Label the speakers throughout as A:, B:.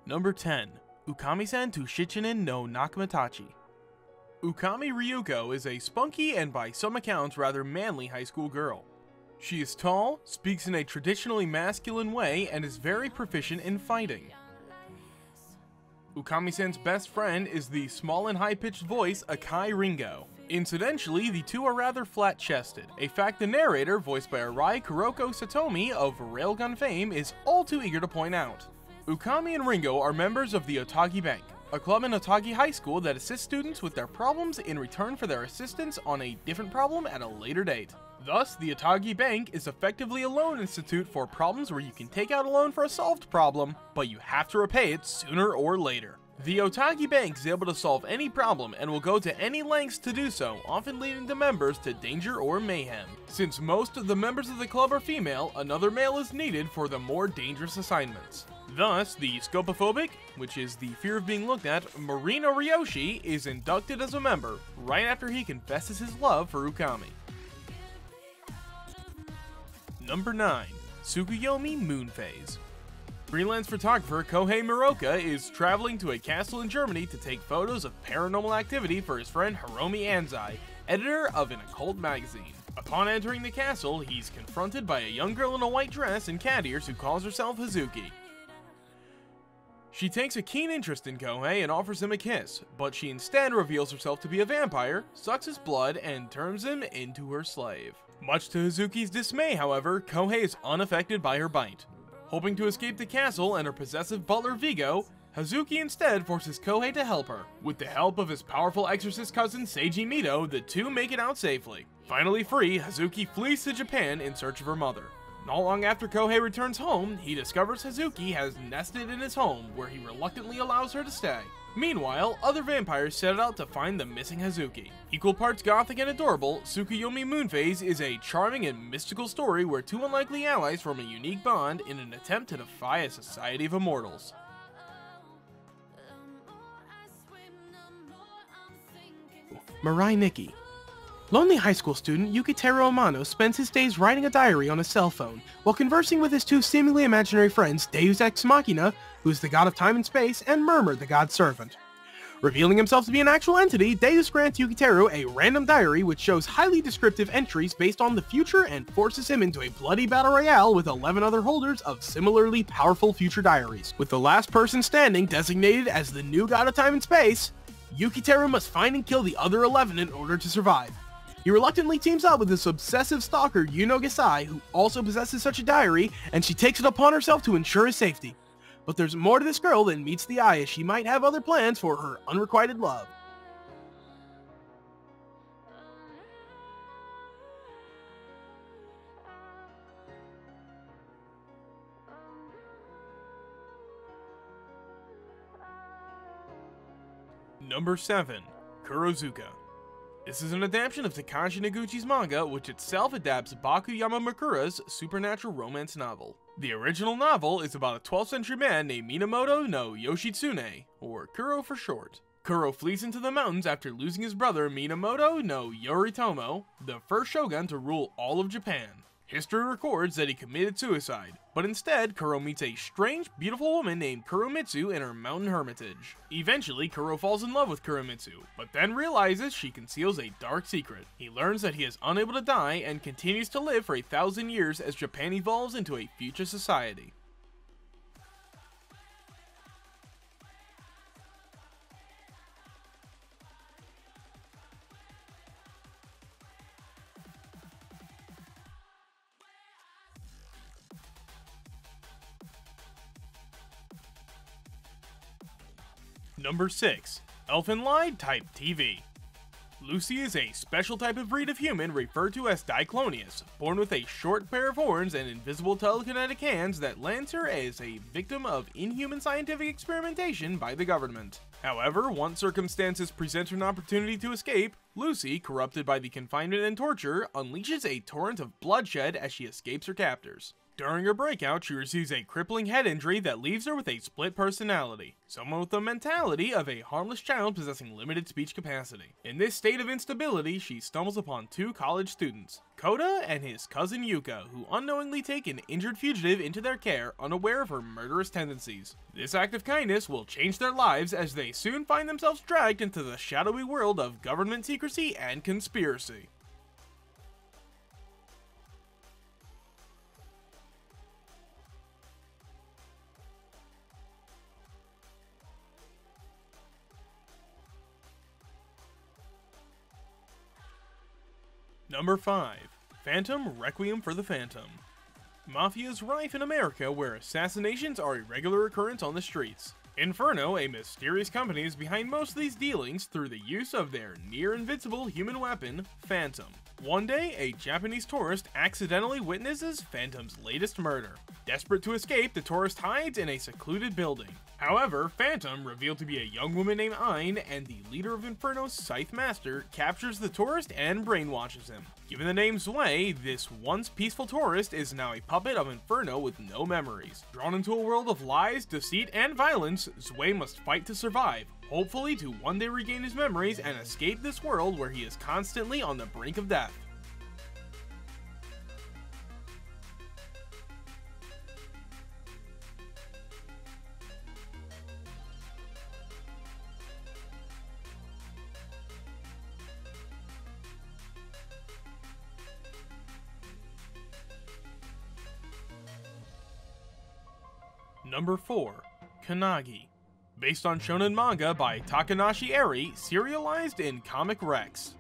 A: Number 10. Ookami-san to Shichinin no Nakama-tachi. Ukami Ryuko is a spunky and by some accounts rather manly high school girl. She is tall, speaks in a traditionally masculine way, and is very proficient in fighting. Ukami-san's best friend is the small and high-pitched voice Akai Ringo. Incidentally, the two are rather flat-chested, a fact the narrator, voiced by Arai Kuroko Satomi of Railgun fame, is all too eager to point out. Ukami and Ringo are members of the Otogi Bank, a club in Otogi High School that assists students with their problems in return for their assistance on a different problem at a later date. Thus, the Otogi Bank is effectively a loan institute for problems where you can take out a loan for a solved problem, but you have to repay it sooner or later. The Otogi Bank is able to solve any problem and will go to any lengths to do so, often leading the members to danger or mayhem. Since most of the members of the club are female, another male is needed for the more dangerous assignments. Thus, the scopophobic, which is the fear of being looked at, Marino Ryoshi is inducted as a member, right after he confesses his love for Ukami. Number 9. Tsukuyomi Moon Phase. Freelance photographer Kohei Muroka is traveling to a castle in Germany to take photos of paranormal activity for his friend Hiromi Anzai, editor of an occult magazine. Upon entering the castle, he's confronted by a young girl in a white dress and cat ears who calls herself Hazuki. She takes a keen interest in Kohei and offers him a kiss, but she instead reveals herself to be a vampire, sucks his blood, and turns him into her slave. Much to Hazuki's dismay, however, Kohei is unaffected by her bite. Hoping to escape the castle and her possessive butler Vigo, Hazuki instead forces Kohei to help her. With the help of his powerful exorcist cousin Seiji Mito, the two make it out safely. Finally free, Hazuki flees to Japan in search of her mother. Not long after Kohei returns home, he discovers Hazuki has nested in his home, where he reluctantly allows her to stay. Meanwhile, other vampires set out to find the missing Hazuki. Equal parts gothic and adorable, Tsukuyomi Moon Phase is a charming and mystical story where two unlikely allies form a unique bond in an attempt to defy a society of immortals.
B: Mirai Nikki. Lonely high school student Yukiteru Amano spends his days writing a diary on his cell phone, while conversing with his two seemingly imaginary friends Deus Ex Machina, who is the god of time and space, and Murmur, the god's servant. Revealing himself to be an actual entity, Deus grants Yukiteru a random diary which shows highly descriptive entries based on the future and forces him into a bloody battle royale with 11 other holders of similarly powerful future diaries. With the last person standing designated as the new god of time and space, Yukiteru must find and kill the other 11 in order to survive. He reluctantly teams up with his obsessive stalker Yuno Gesai, who also possesses such a diary, and she takes it upon herself to ensure his safety. But there's more to this girl than meets the eye, as she might have other plans for her unrequited love.
A: Number 7. Kurozuka. This is an adaptation of Takashi Noguchi's manga, which itself adapts Boku Yamamakura's supernatural romance novel. The original novel is about a 12th century man named Minamoto no Yoshitsune, or Kuro for short. Kuro flees into the mountains after losing his brother Minamoto no Yoritomo, the first shogun to rule all of Japan. History records that he committed suicide, but instead Kuro meets a strange, beautiful woman named Kuromitsu in her mountain hermitage. Eventually, Kuro falls in love with Kuromitsu, but then realizes she conceals a dark secret. He learns that he is unable to die and continues to live for 1,000 years as Japan evolves into a future society. Number 6. Elfen Lied Type TV. Lucy is a special type of breed of human referred to as Diclonius, born with a short pair of horns and invisible telekinetic hands that lands her as a victim of inhuman scientific experimentation by the government. However, once circumstances present her an opportunity to escape, Lucy, corrupted by the confinement and torture, unleashes a torrent of bloodshed as she escapes her captors. During her breakout, she receives a crippling head injury that leaves her with a split personality, someone with the mentality of a harmless child possessing limited speech capacity. In this state of instability, she stumbles upon two college students, Kota and his cousin Yuka, who unknowingly take an injured fugitive into their care, unaware of her murderous tendencies. This act of kindness will change their lives as they soon find themselves dragged into the shadowy world of government secrecy and conspiracy. Number 5. Phantom Requiem for the Phantom. Mafia is rife in America, where assassinations are a regular occurrence on the streets. Inferno, a mysterious company, is behind most of these dealings through the use of their near-invincible human weapon, Phantom. One day, a Japanese tourist accidentally witnesses Phantom's latest murder. Desperate to escape, the tourist hides in a secluded building. However, Phantom, revealed to be a young woman named Ain and the leader of Inferno's Scythe Master, captures the tourist and brainwashes him. Given the name Zwei, this once peaceful tourist is now a puppet of Inferno with no memories. Drawn into a world of lies, deceit, and violence, Zwei must fight to survive, hopefully to one day regain his memories and escape this world where he is constantly on the brink of death. Number 4. Kannagi. Based on shonen manga by Takanashi Eri, serialized in Comic Rex.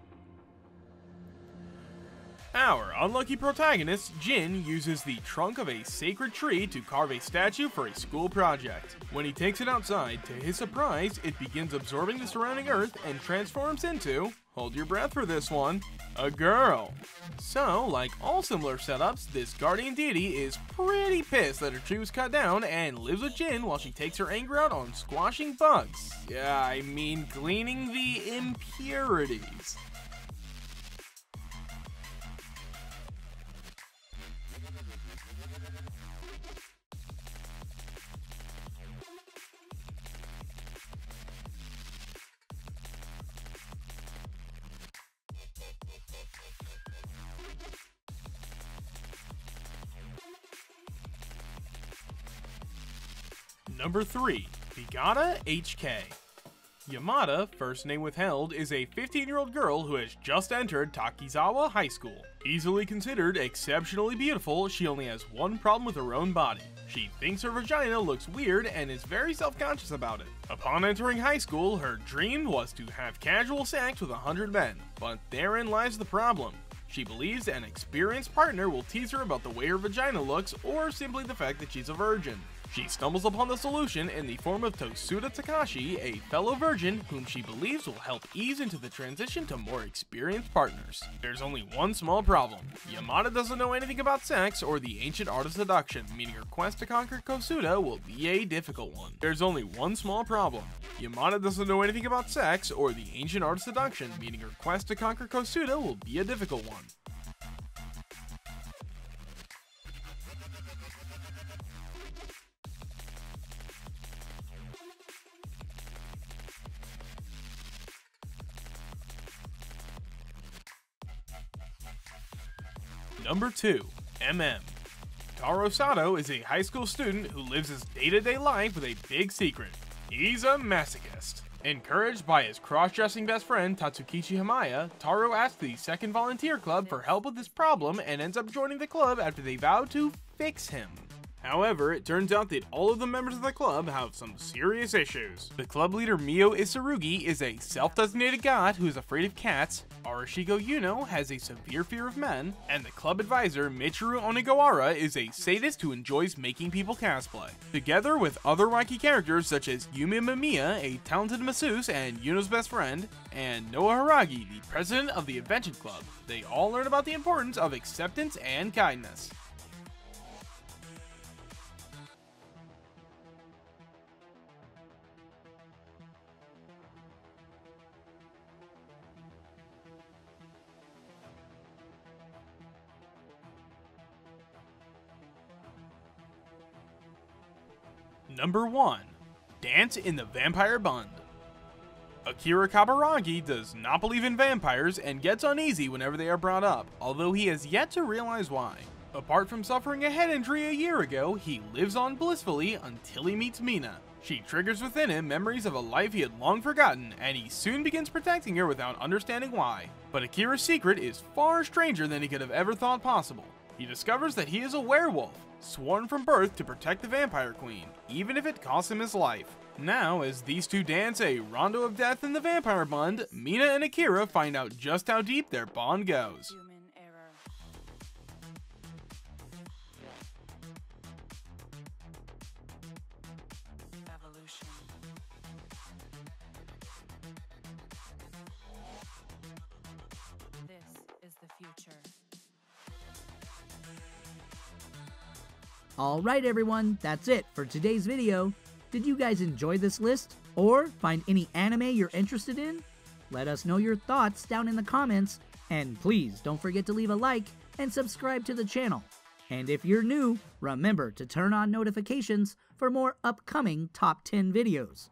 A: Our unlucky protagonist, Jin, uses the trunk of a sacred tree to carve a statue for a school project. When he takes it outside, to his surprise, it begins absorbing the surrounding earth and transforms into, hold your breath for this one, a girl. So, like all similar setups, this guardian deity is pretty pissed that her tree was cut down and lives with Jin while she takes her anger out on squashing bugs. Yeah, I mean cleaning the impurities. Number 3. Higata HK. Yamada, first name withheld, is a 15-year-old girl who has just entered Takizawa High School. Easily considered exceptionally beautiful, she only has one problem with her own body. She thinks her vagina looks weird and is very self-conscious about it. Upon entering high school, her dream was to have casual sex with 100 men, but therein lies the problem. She believes an experienced partner will tease her about the way her vagina looks or simply the fact that she's a virgin. She stumbles upon the solution in the form of Tosuda Takashi, a fellow virgin whom she believes will help ease into the transition to more experienced partners. There's only one small problem. Yamada doesn't know anything about sex or the ancient art of seduction, meaning her quest to conquer Kosuda will be a difficult one. There's only one small problem. Yamada doesn't know anything about sex or the ancient art of seduction, meaning her quest to conquer Kosuda will be a difficult one. Number 2. MM. Taro Sato is a high school student who lives his day-to-day life with a big secret. He's a masochist. Encouraged by his cross-dressing best friend Tatsukichi Hamaya, Taro asks the second volunteer club for help with this problem and ends up joining the club after they vow to fix him. However, it turns out that all of the members of the club have some serious issues. The club leader Mio Isarugi is a self-designated god who is afraid of cats, Arashigo Yuno has a severe fear of men, and the club advisor Michiru Onigawara is a sadist who enjoys making people cosplay. Together with other wacky characters such as Yumi Mamiya, a talented masseuse and Yuno's best friend, and Noah Haragi, the president of the Invention Club, they all learn about the importance of acceptance and kindness. Number 1. Dance in the Vampire Bund. Akira Kaburagi does not believe in vampires and gets uneasy whenever they are brought up, although he has yet to realize why. Apart from suffering a head injury a year ago, he lives on blissfully until he meets Mina. She triggers within him memories of a life he had long forgotten, and he soon begins protecting her without understanding why. But Akira's secret is far stranger than he could have ever thought possible. He discovers that he is a werewolf, sworn from birth to protect the Vampire Queen, even if it costs him his life. Now, as these two dance a rondo of death in the Vampire Bund, Mina and Akira find out just how deep their bond goes.
C: Human error. Evolution. This is the future.
D: Alright everyone, that's it for today's video. Did you guys enjoy this list? Or find any anime you're interested in? Let us know your thoughts down in the comments, and please don't forget to leave a like and subscribe to the channel. And if you're new, remember to turn on notifications for more upcoming top 10 videos.